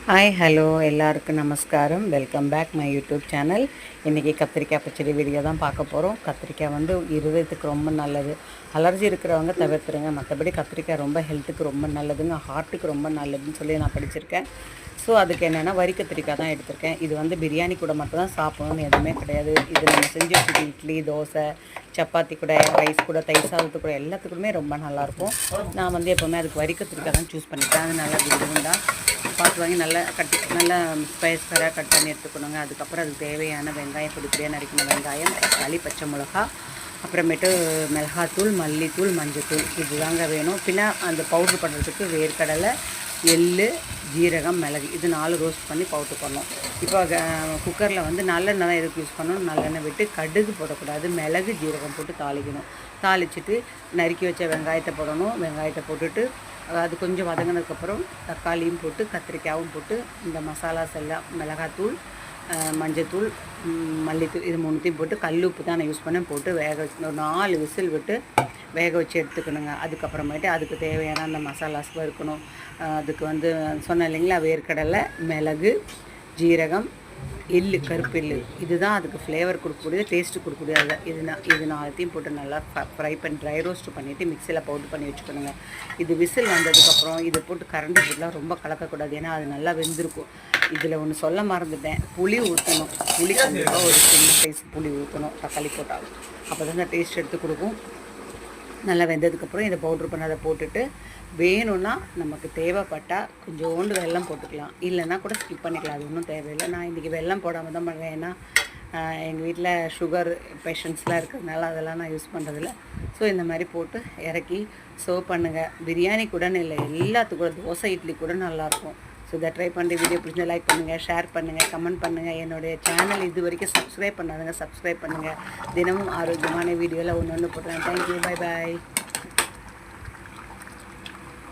Hi hello எல்லாருக்கும் நமஸ்காரம். Welcome back my YouTube channel. இன்றைக்கி கத்திரிக்காய் பச்சடி வீடியோ தான் பார்க்க போகிறோம். கத்திரிக்காய் வந்து இருதயத்துக்கு ரொம்ப நல்லது. அலர்ஜி இருக்கிறவங்க தவிர்த்துருங்க. மற்றபடி கத்திரிக்காய் ரொம்ப ஹெல்த்துக்கு ரொம்ப நல்லதுங்க, ஹார்ட்டுக்கு ரொம்ப நல்லதுன்னு சொல்லி நான் படிச்சிருக்கேன். ஸோ அதுக்கு என்னென்னா வரி கத்திரிக்காய் தான் எடுத்திருக்கேன். இது வந்து பிரியாணி கூட மட்டும் தான் சாப்பிடணும்னு எதுவுமே கிடையாது. இது நம்ம செஞ்சு வச்சுட்டு இட்லி, தோசை, சப்பாத்தி கூட, ரைஸ் கூட, தயிர் சாதத்து கூட எல்லாத்துக்குமே ரொம்ப நல்லாயிருக்கும். நான் வந்து எப்போவுமே அதுக்கு வரி கத்திரிக்காய் தான் சூஸ் பண்ணிட்டேன். அது நல்லா குண்டுகுண்டாக பார்த்து வாங்கி நல்லா நல்லா ஸ்பைஸராக கட் பண்ணி எடுத்துக்கணுங்க. அதுக்கப்புறம் அதுக்கு தேவையான வெங்காயம், பொடிப்பொடியாக நறுக்கின வெங்காயம், தக்காளி, பச்சை மிளகா, அப்புறமேட்டு மிளகாத்தூள், மல்லித்தூள், மஞ்சத்தூள் இதுதாங்க வேணும். பின்ன அந்த பவுட்ரு பண்ணுறதுக்கு வேர்க்கடலை, எள்ளு, ஜீரகம், மிளகு இது 4 ரோஸ்ட் பண்ணி பவுட்ரு பண்ணோம். இப்போ குக்கரில் வந்து நல்லெண்ணெய் தான் எதுக்கு யூஸ் பண்ணணும். நல்லெண்ணெய் விட்டு கடுகு போடக்கூடாது, மிளகு, ஜீரகம் போட்டு தாளிக்கணும். தாளிச்சிட்டு நறுக்கி வச்ச வெங்காயத்தை போடணும். வெங்காயத்தை போட்டுட்டு அது கொஞ்சம் வதங்கினதுக்கப்புறம் தக்காளியும் போட்டு கத்திரிக்காயும் போட்டு இந்த மசாலாஸ் எல்லாம் மிளகாத்தூள், மஞ்சத்தூள், மல்லித்தூள் இது 3த்தையும் போட்டு கல் உப்பு தான் நான் யூஸ் பண்ணேன் போட்டு வேக வச்சு ஒரு 4 விசில் விட்டு வேக வச்சு எடுத்துக்கணுங்க. அதுக்கப்புறமேட்டு அதுக்கு தேவையான அந்த மசாலாஸ் வறுக்கணும். அதுக்கு வந்து சொன்னேன் இல்லைங்களா, வேர்க்கடலை, மிளகு, ஜீரகம், எள்ளு, கருப்பு எள்ளு இதுதான் அதுக்கு ஃப்ளேவர் கொடுக்கக்கூடியது, டேஸ்ட்டு கொடுக்கக்கூடியது. இது 4த்தையும் போட்டு நல்லா ஃப்ரை பண்ணி ட்ரை ரோஸ்ட் பண்ணிவிட்டு மிக்சியில் பவுட்ரு பண்ணி வச்சுக்கணுங்க. இது விசில் வந்ததுக்கப்புறம் இது போட்டு கரண்டி போட்டுலாம் ரொம்ப கலக்கக்கூடாது, ஏன்னா அது நல்லா வெந்திருக்கும். இதில் ஒன்று சொல்ல மறந்துட்டேன், புளி ஊற்றணும். புளி கண்டிப்பாக ஒரு சின்ன சைஸ் புளி ஊற்றணும் தக்காளி போட்டாலும், அப்போ தான் அந்த டேஸ்ட் எடுத்து கொடுக்கும். நல்லா வெந்ததுக்கப்புறம் இதை பவுட்ரு பண்ண அதை போட்டுட்டு வேணும்னா நமக்கு தேவைப்பட்டால் கொஞ்சோண்டு வெல்லம் போட்டுக்கலாம், இல்லைன்னா கூட ஸ்கிப் பண்ணிக்கலாம், அது ஒன்றும் தேவையில்லை. நான் இன்றைக்கி வெல்லம் போடாமல் தான் பண்ணுறேன், ஏன்னா எங்கள் வீட்டில் சுகர் பேஷண்ட்ஸ்லாம் இருக்கிறதுனால அதெல்லாம் நான் யூஸ் பண்ணுறதில்ல. ஸோ இந்த மாதிரி போட்டு இறக்கி சர்வ் பண்ணுங்கள். பிரியாணி கூடன்னு இல்லை, எல்லாத்துக்கு கூட, தோசை, இட்லி கூட நல்லாயிருக்கும். ஸோ இதை ட்ரை பண்ணுற வீடியோ பிடிச்சா லைக் பண்ணுங்கள், ஷேர் பண்ணுங்கள், கமெண்ட் பண்ணுங்கள். என்னுடைய சேனல் இது வரைக்கும் சப்ஸ்கிரைப் பண்ணாதுங்க, சப்ஸ்கிரைப் பண்ணுங்கள். தினமும் ஆரோக்கியமான வீடியோவில் ஒன்று போட்டுறேன். Thank you, bye bye.